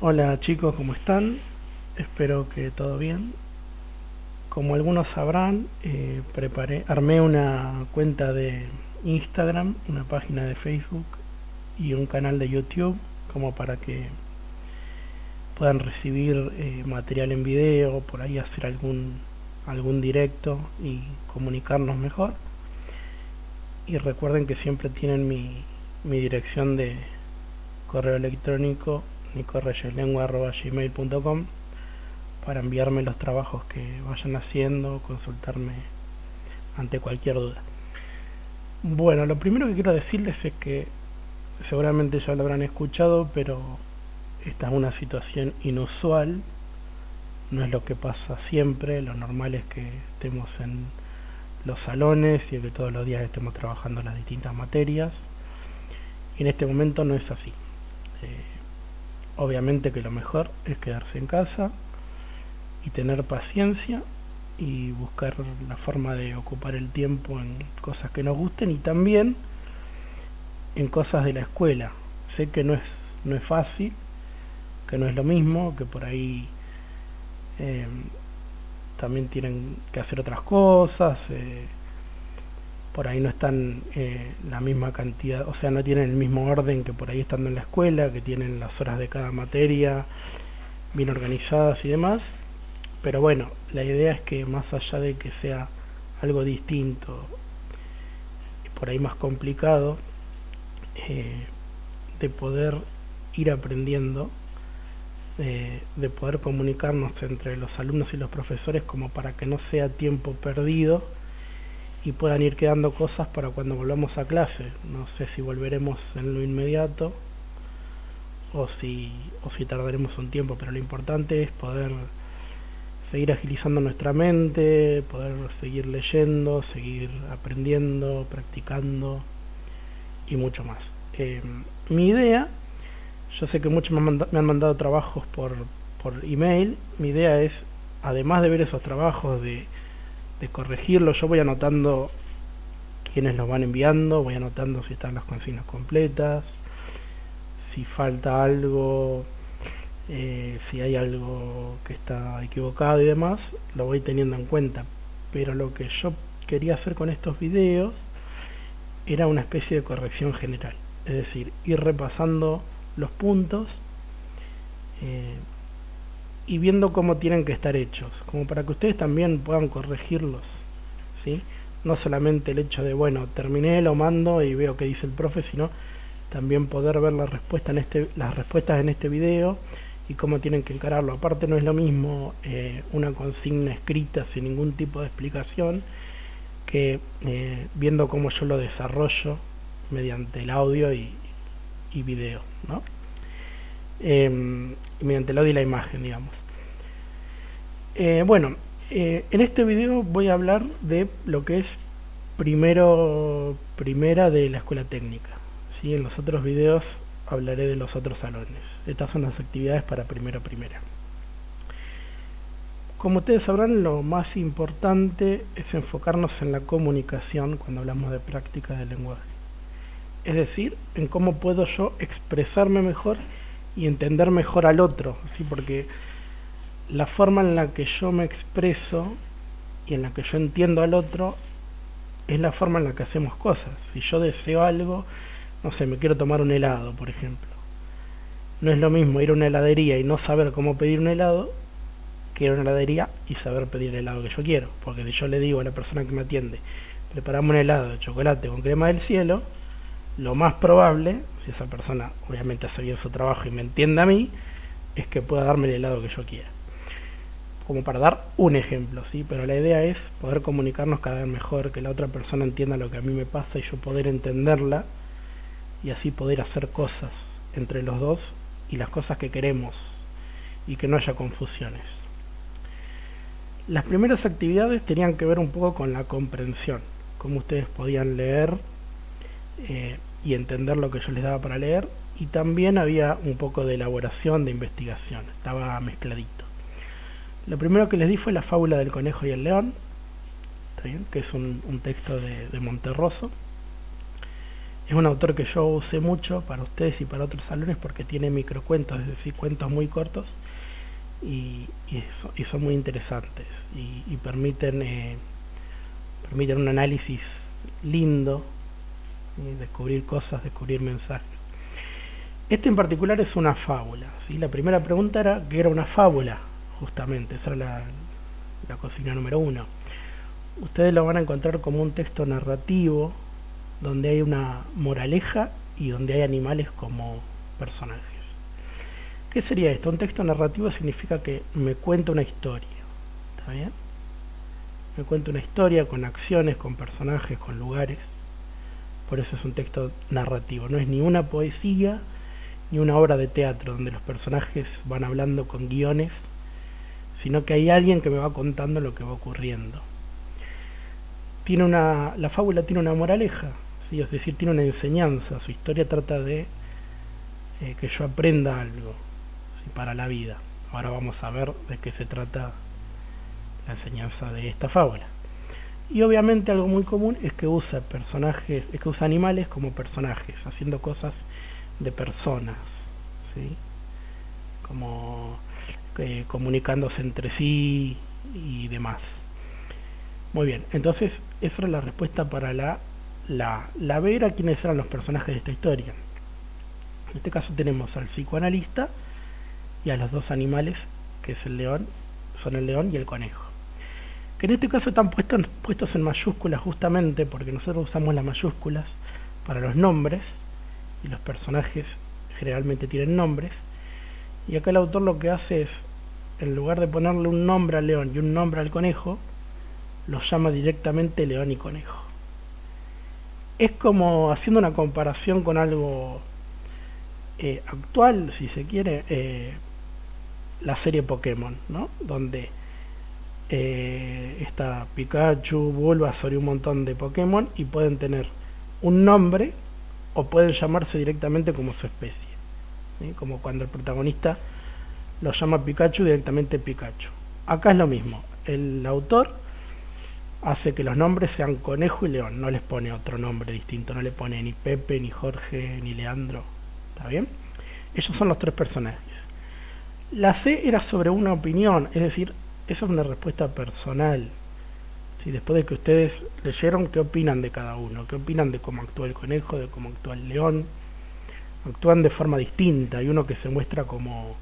Hola chicos, ¿cómo están? Espero que todo bien. Como algunos sabrán, armé una cuenta de Instagram, una página de Facebook y un canal de YouTube como para que puedan recibir material en video, por ahí hacer algún directo y comunicarnos mejor. Y recuerden que siempre tienen mi dirección de correo electrónico nicorreyeslengua@gmail.com para enviarme los trabajos que vayan haciendo, consultarme ante cualquier duda. Bueno, lo primero que quiero decirles es que seguramente ya lo habrán escuchado, pero esta es una situación inusual, no es lo que pasa siempre, lo normal es que estemos en los salones y que todos los días estemos trabajando las distintas materias, y en este momento no es así. Obviamente que lo mejor es quedarse en casa y tener paciencia y buscar la forma de ocupar el tiempo en cosas que nos gusten y también en cosas de la escuela. Sé que no es fácil, que no es lo mismo, que por ahí eh, también tienen que hacer otras cosas, por ahí no están la misma cantidad, o sea, no tienen el mismo orden que por ahí estando en la escuela, que tienen las horas de cada materia bien organizadas y demás. Pero bueno, la idea es que más allá de que sea algo distinto, por ahí más complicado, eh, de poder ir aprendiendo, de poder comunicarnos entre los alumnos y los profesores como para que no sea tiempo perdido y puedan ir quedando cosas para cuando volvamos a clase. No sé si volveremos en lo inmediato o si tardaremos un tiempo, pero lo importante es poder seguir agilizando nuestra mente, poder seguir leyendo, seguir aprendiendo, practicando y mucho más. Mi idea, yo sé que muchos me han mandado trabajos por email, mi idea es, además de ver esos trabajos, de corregirlos, yo voy anotando quiénes los van enviando, voy anotando si están las consignas completas, si falta algo, si hay algo que está equivocado y demás, lo voy teniendo en cuenta. Pero lo que yo quería hacer con estos videos era una especie de corrección general, es decir, ir repasando los puntos eh, y viendo cómo tienen que estar hechos, como para que ustedes también puedan corregirlos, ¿sí? No solamente el hecho de, bueno, terminé, lo mando y veo qué dice el profe, sino también poder ver las respuestas en este video y cómo tienen que encararlo. Aparte no es lo mismo una consigna escrita sin ningún tipo de explicación que viendo cómo yo lo desarrollo mediante el audio y video, ¿no? Mediante el audio y la imagen, digamos. En este video voy a hablar de lo que es primera de la escuela técnica. ¿Sí? En los otros videos hablaré de los otros salones. Estas son las actividades para primera. Como ustedes sabrán, lo más importante es enfocarnos en la comunicación cuando hablamos de práctica del lenguaje. Es decir, en cómo puedo yo expresarme mejor y entender mejor al otro, ¿sí? Porque la forma en la que yo me expreso y en la que yo entiendo al otro es la forma en la que hacemos cosas. Si yo deseo algo, no sé, me quiero tomar un helado, por ejemplo. No es lo mismo ir a una heladería y no saber cómo pedir un helado que ir a una heladería y saber pedir el helado que yo quiero. Porque si yo le digo a la persona que me atiende, preparame un helado de chocolate con crema del cielo, lo más probable, si esa persona obviamente hace bien su trabajo y me entiende a mí, es que pueda darme el helado que yo quiera. Como para dar un ejemplo, ¿sí? Pero la idea es poder comunicarnos cada vez mejor, que la otra persona entienda lo que a mí me pasa y yo poder entenderla y así poder hacer cosas entre los dos y las cosas que queremos y que no haya confusiones. Las primeras actividades tenían que ver un poco con la comprensión, cómo ustedes podían leer y entender lo que yo les daba para leer, y también había un poco de elaboración, de investigación, estaba mezcladito. Lo primero que les di fue la fábula del conejo y el león, ¿está bien? Que es un texto de Monterroso. Es un autor que yo usé mucho para ustedes y para otros salones porque tiene microcuentos, es decir, cuentos muy cortos y son muy interesantes y permiten un análisis lindo, descubrir cosas, descubrir mensajes. Este en particular es una fábula, ¿sí? La primera pregunta era que era una fábula, justamente, esa era la consigna número uno. Ustedes lo van a encontrar como un texto narrativo donde hay una moraleja y donde hay animales como personajes. ¿Qué sería esto? Un texto narrativo significa que me cuenta una historia, ¿está bien? Me cuenta una historia con acciones, con personajes, con lugares. Por eso es un texto narrativo. No es ni una poesía ni una obra de teatro donde los personajes van hablando con guiones, sino que hay alguien que me va contando lo que va ocurriendo. La fábula tiene una moraleja, ¿sí? Es decir, tiene una enseñanza. Su historia trata de que yo aprenda algo, ¿sí? Para la vida. Ahora vamos a ver de qué se trata la enseñanza de esta fábula. Y obviamente algo muy común es que usa animales como personajes, haciendo cosas de personas, ¿sí? Como comunicándose entre sí y demás. Muy bien, entonces esa era la respuesta para la B era quiénes eran los personajes de esta historia. En este caso tenemos al psicoanalista y a los dos animales, que es son el león y el conejo. Que en este caso están puestos en mayúsculas justamente porque nosotros usamos las mayúsculas para los nombres y los personajes generalmente tienen nombres. Y acá el autor lo que hace es, en lugar de ponerle un nombre al león y un nombre al conejo, los llama directamente león y conejo. Es como haciendo una comparación con algo actual, si se quiere, la serie Pokémon, ¿no? Donde está Pikachu, Bulbasaur y un montón de Pokémon y pueden tener un nombre o pueden llamarse directamente como su especie, ¿sí? Como cuando el protagonista lo llama Pikachu, directamente Pikachu. Acá es lo mismo, el autor hace que los nombres sean conejo y león, no les pone otro nombre distinto, no le pone ni Pepe, ni Jorge, ni Leandro, ¿está bien? Ellos son los tres personajes. La C era sobre una opinión, es decir, esa es una respuesta personal. ¿Sí? Después de que ustedes leyeron, ¿qué opinan de cada uno? ¿Qué opinan de cómo actúa el conejo, de cómo actúa el león? Actúan de forma distinta. Hay uno que se muestra como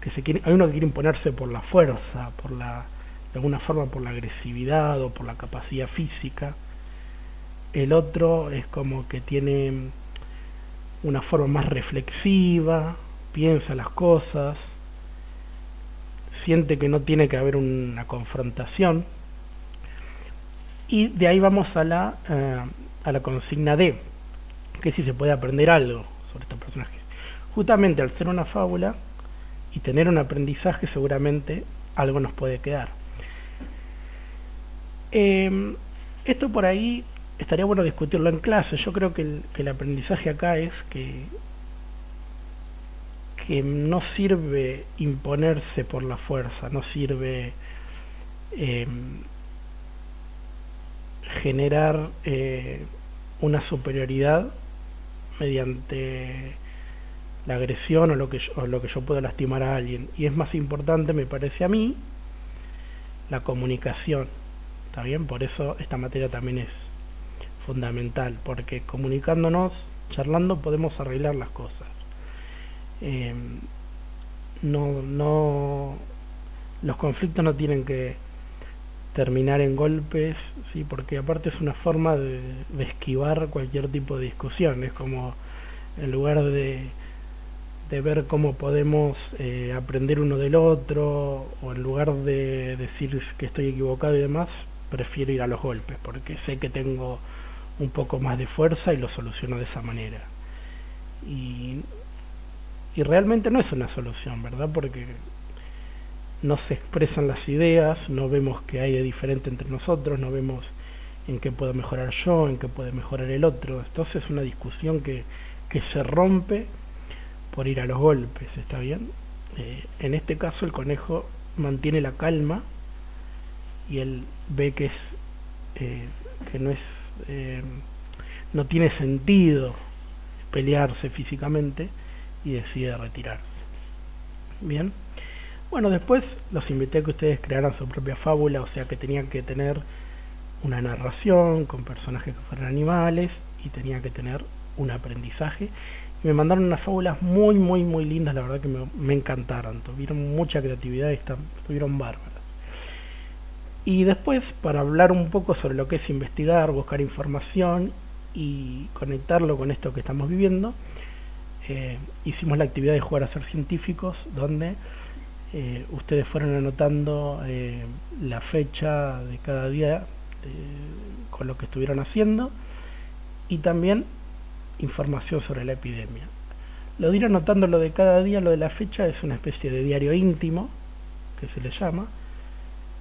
hay uno que quiere imponerse por la fuerza, de alguna forma por la agresividad o por la capacidad física. El otro es como que tiene una forma más reflexiva, piensa las cosas, siente que no tiene que haber una confrontación. Y de ahí vamos a la consigna D, que es si se puede aprender algo sobre estos personajes. Justamente al ser una fábula y tener un aprendizaje, seguramente algo nos puede quedar. Esto por ahí estaría bueno discutirlo en clase. Yo creo que el aprendizaje acá es que no sirve imponerse por la fuerza, no sirve generar una superioridad mediante la agresión o lo que yo pueda lastimar a alguien. Y es más importante, me parece a mí, la comunicación. ¿Está bien? Por eso esta materia también es fundamental, porque comunicándonos, charlando, podemos arreglar las cosas. Los conflictos no tienen que terminar en golpes, ¿sí? Porque aparte es una forma de esquivar cualquier tipo de discusión. Es como, en lugar de ver cómo podemos aprender uno del otro, o en lugar de decir que estoy equivocado y demás, prefiero ir a los golpes, porque sé que tengo un poco más de fuerza y lo soluciono de esa manera. Y realmente no es una solución, ¿verdad? Porque no se expresan las ideas, no vemos qué hay de diferente entre nosotros, no vemos en qué puedo mejorar yo, en qué puede mejorar el otro. Entonces es una discusión que se rompe por ir a los golpes, ¿está bien? En este caso el conejo mantiene la calma y él ve que no no tiene sentido pelearse físicamente y decide retirarse. Bien, bueno, después los invité a que ustedes crearan su propia fábula, o sea que tenían que tener una narración con personajes que fueran animales y tenía que tener un aprendizaje. Y me mandaron unas fábulas muy, muy, muy lindas, la verdad que me encantaron, tuvieron mucha creatividad y estuvieron bárbaras. Y después, para hablar un poco sobre lo que es investigar, buscar información y conectarlo con esto que estamos viviendo, hicimos la actividad de jugar a ser científicos, donde ustedes fueron anotando la fecha de cada día con lo que estuvieron haciendo y también información sobre la epidemia. Lo de ir anotando lo de cada día, lo de la fecha, es una especie de diario íntimo, que se le llama,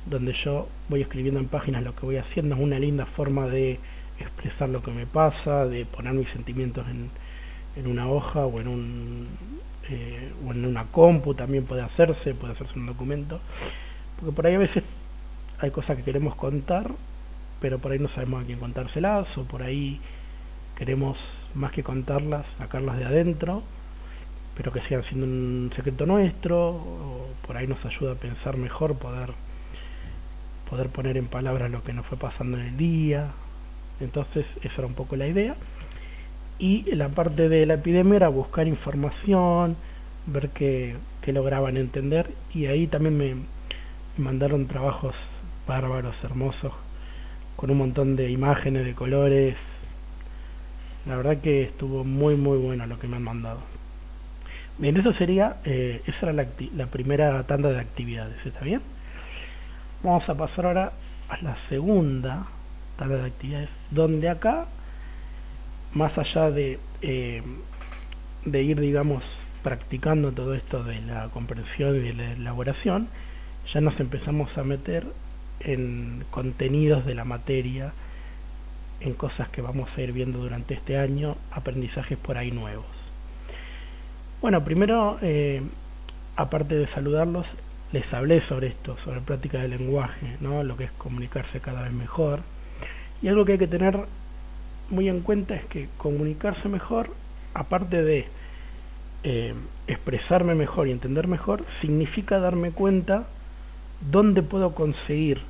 donde yo voy escribiendo en páginas lo que voy haciendo. Es una linda forma de expresar lo que me pasa, de poner mis sentimientos en una hoja o en una compu. También puede hacerse un documento, porque por ahí a veces hay cosas que queremos contar, pero por ahí no sabemos a quién contárselas, o por ahí queremos, más que contarlas, sacarlas de adentro, pero que sigan siendo un secreto nuestro, o por ahí nos ayuda a pensar mejor, poder poner en palabras lo que nos fue pasando en el día. Entonces esa era un poco la idea. Y la parte de la epidemia era buscar información, ver qué lograban entender, y ahí también me mandaron trabajos bárbaros, hermosos, con un montón de imágenes, de colores. La verdad que estuvo muy muy bueno lo que me han mandado. Bien, eso sería, esa era la primera tanda de actividades, ¿está bien? Vamos a pasar ahora a la segunda tanda de actividades, donde acá, más allá de ir, digamos, practicando todo esto de la comprensión y de la elaboración, ya nos empezamos a meter en contenidos de la materia, en cosas que vamos a ir viendo durante este año, aprendizajes por ahí nuevos. Bueno, primero, aparte de saludarlos, les hablé sobre esto, sobre práctica del lenguaje, ¿no? Lo que es comunicarse cada vez mejor. Y algo que hay que tener muy en cuenta es que comunicarse mejor, aparte de expresarme mejor y entender mejor, significa darme cuenta dónde puedo conseguir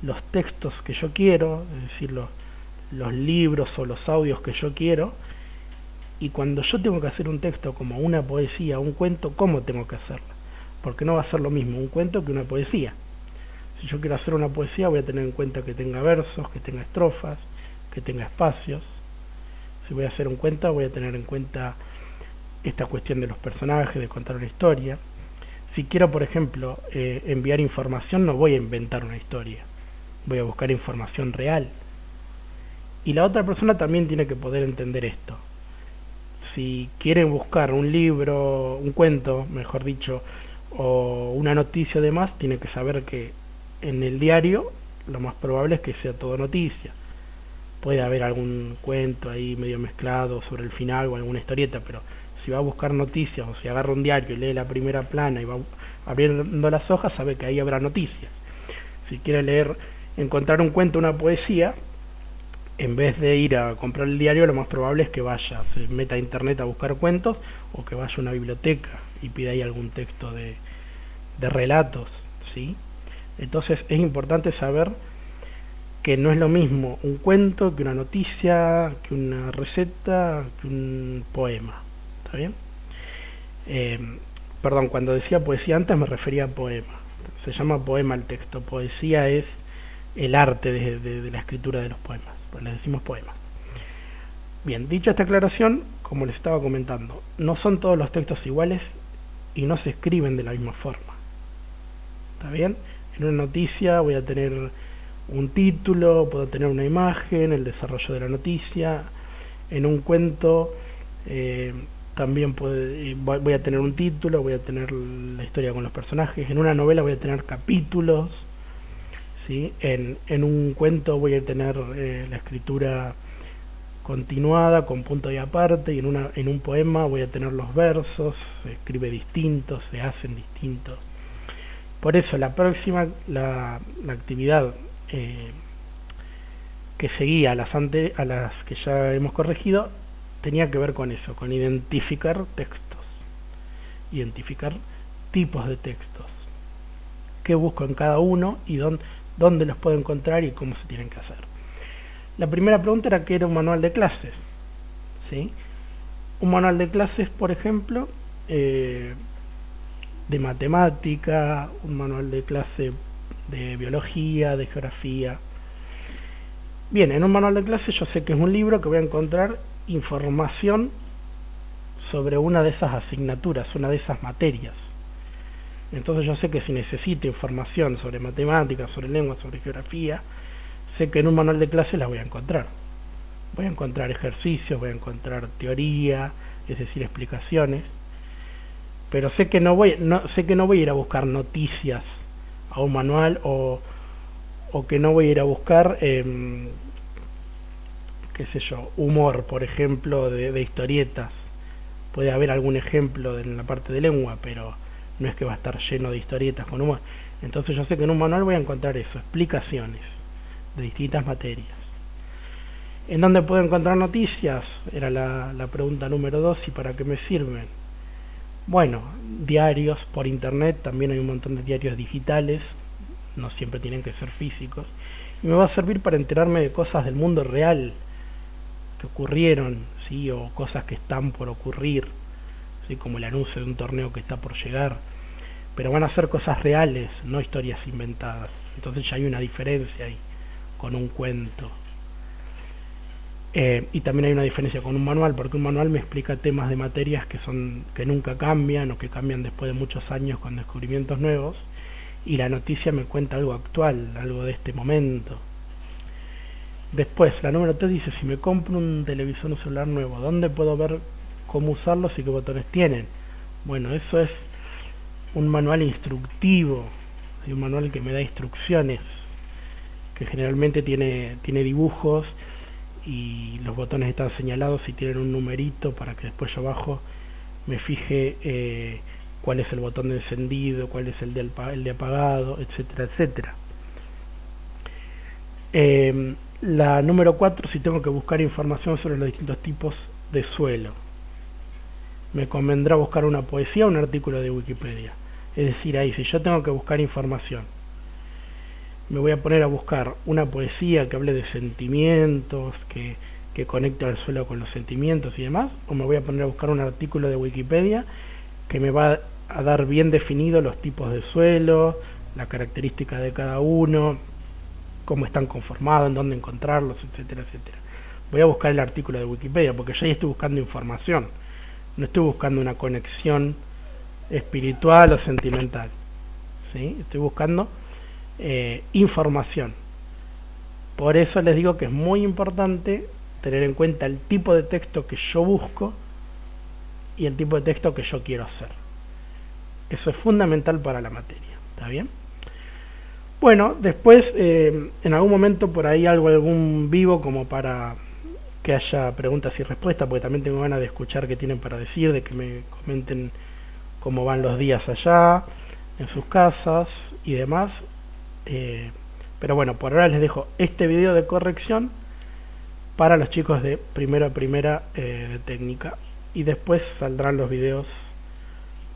los textos que yo quiero, es decir, los libros o los audios que yo quiero, y cuando yo tengo que hacer un texto como una poesía, un cuento, ¿cómo tengo que hacerlo? Porque no va a ser lo mismo un cuento que una poesía. Si yo quiero hacer una poesía, voy a tener en cuenta que tenga versos, que tenga estrofas, que tenga espacios. Si voy a hacer un cuento, voy a tener en cuenta esta cuestión de los personajes, de contar una historia. Si quiero, por ejemplo, enviar información, no voy a inventar una historia, voy a buscar información real. Y la otra persona también tiene que poder entender esto. Si quieren buscar un libro, un cuento, mejor dicho, o una noticia de más, tiene que saber que en el diario lo más probable es que sea todo noticia. Puede haber algún cuento ahí medio mezclado sobre el final o alguna historieta, pero si va a buscar noticias, o si agarra un diario y lee la primera plana y va abriendo las hojas, sabe que ahí habrá noticias. Si quiere leer, encontrar un cuento, una poesía, en vez de ir a comprar el diario, lo más probable es que se meta a internet a buscar cuentos, o que vaya a una biblioteca y pida ahí algún texto de relatos, ¿sí? Entonces es importante saber que no es lo mismo un cuento que una noticia, que una receta, que un poema. ¿Está bien? Perdón, cuando decía poesía antes me refería a poema. Se llama poema el texto. Poesía es el arte de la escritura de los poemas. Pues les decimos poemas. Bien, dicha esta aclaración, como les estaba comentando, no son todos los textos iguales y no se escriben de la misma forma. ¿Está bien? En una noticia voy a tener un título, puedo tener una imagen, el desarrollo de la noticia. En un cuento también voy a tener un título, voy a tener la historia con los personajes. En una novela voy a tener capítulos, ¿sí? En un cuento voy a tener la escritura continuada con punto y aparte, y en un poema voy a tener los versos, se escribe distintos, se hacen distintos. Por eso la actividad que seguía a las que ya hemos corregido, tenía que ver con eso, con identificar textos, identificar tipos de textos, qué busco en cada uno y dónde los puedo encontrar y cómo se tienen que hacer. La primera pregunta era qué era un manual de clases, ¿sí? Un manual de clases, por ejemplo, de matemática, un manual de clase de biología, de geografía. Bien, en un manual de clases yo sé que es un libro que voy a encontrar información sobre una de esas asignaturas, una de esas materias. Entonces yo sé que si necesito información sobre matemáticas, sobre lengua, sobre geografía, sé que en un manual de clases la voy a encontrar. Voy a encontrar ejercicios, voy a encontrar teoría, es decir, explicaciones. Pero sé que no voy a ir a buscar noticias a un manual o que no voy a ir a buscar, qué sé yo, humor, por ejemplo, de historietas. Puede haber algún ejemplo en la parte de lengua, pero no es que va a estar lleno de historietas con humor. Entonces yo sé que en un manual voy a encontrar eso, explicaciones de distintas materias. ¿En dónde puedo encontrar noticias? Era la pregunta número 2, ¿y para qué me sirven? Bueno, diarios por internet, también hay un montón de diarios digitales, no siempre tienen que ser físicos, y me va a servir para enterarme de cosas del mundo real que ocurrieron, ¿sí? O cosas que están por ocurrir, ¿sí? Como el anuncio de un torneo que está por llegar, pero van a ser cosas reales, no historias inventadas. Entonces ya hay una diferencia ahí con un cuento. Y también hay una diferencia con un manual, porque un manual me explica temas de materias que nunca cambian o que cambian después de muchos años con descubrimientos nuevos, y la noticia me cuenta algo actual, algo de este momento. Después, la número 3 dice, si me compro un televisor o un celular nuevo, ¿dónde puedo ver cómo usarlos y qué botones tienen? Bueno, eso es un manual instructivo, un manual que me da instrucciones, que generalmente tiene dibujos y los botones están señalados y tienen un numerito para que después yo abajo me fije cuál es el botón de encendido, cuál es el de apagado, etcétera, etcétera. La número 4, si tengo que buscar información sobre los distintos tipos de suelo. Me convendrá buscar una poesía o un artículo de Wikipedia. Es decir, ahí, si yo tengo que buscar información, me voy a poner a buscar una poesía que hable de sentimientos, que conecte al suelo con los sentimientos y demás, o me voy a poner a buscar un artículo de Wikipedia que me va a dar bien definidos los tipos de suelo, la característica de cada uno, cómo están conformados, en dónde encontrarlos, etcétera, etcétera. Voy a buscar el artículo de Wikipedia porque yo ahí estoy buscando información, no estoy buscando una conexión espiritual o sentimental, ¿sí? Estoy buscando información. Por eso les digo que es muy importante tener en cuenta el tipo de texto que yo busco y el tipo de texto que yo quiero hacer. Eso es fundamental para la materia, ¿está bien? Bueno, después en algún momento por ahí algún vivo como para que haya preguntas y respuestas, porque también tengo ganas de escuchar qué tienen para decir, de que me comenten cómo van los días allá, en sus casas y demás. Pero bueno, por ahora les dejo este video de corrección para los chicos de primero a primera de técnica, y después saldrán los videos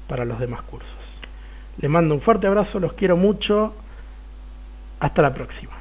para los demás cursos. Les mando un fuerte abrazo, los quiero mucho, hasta la próxima.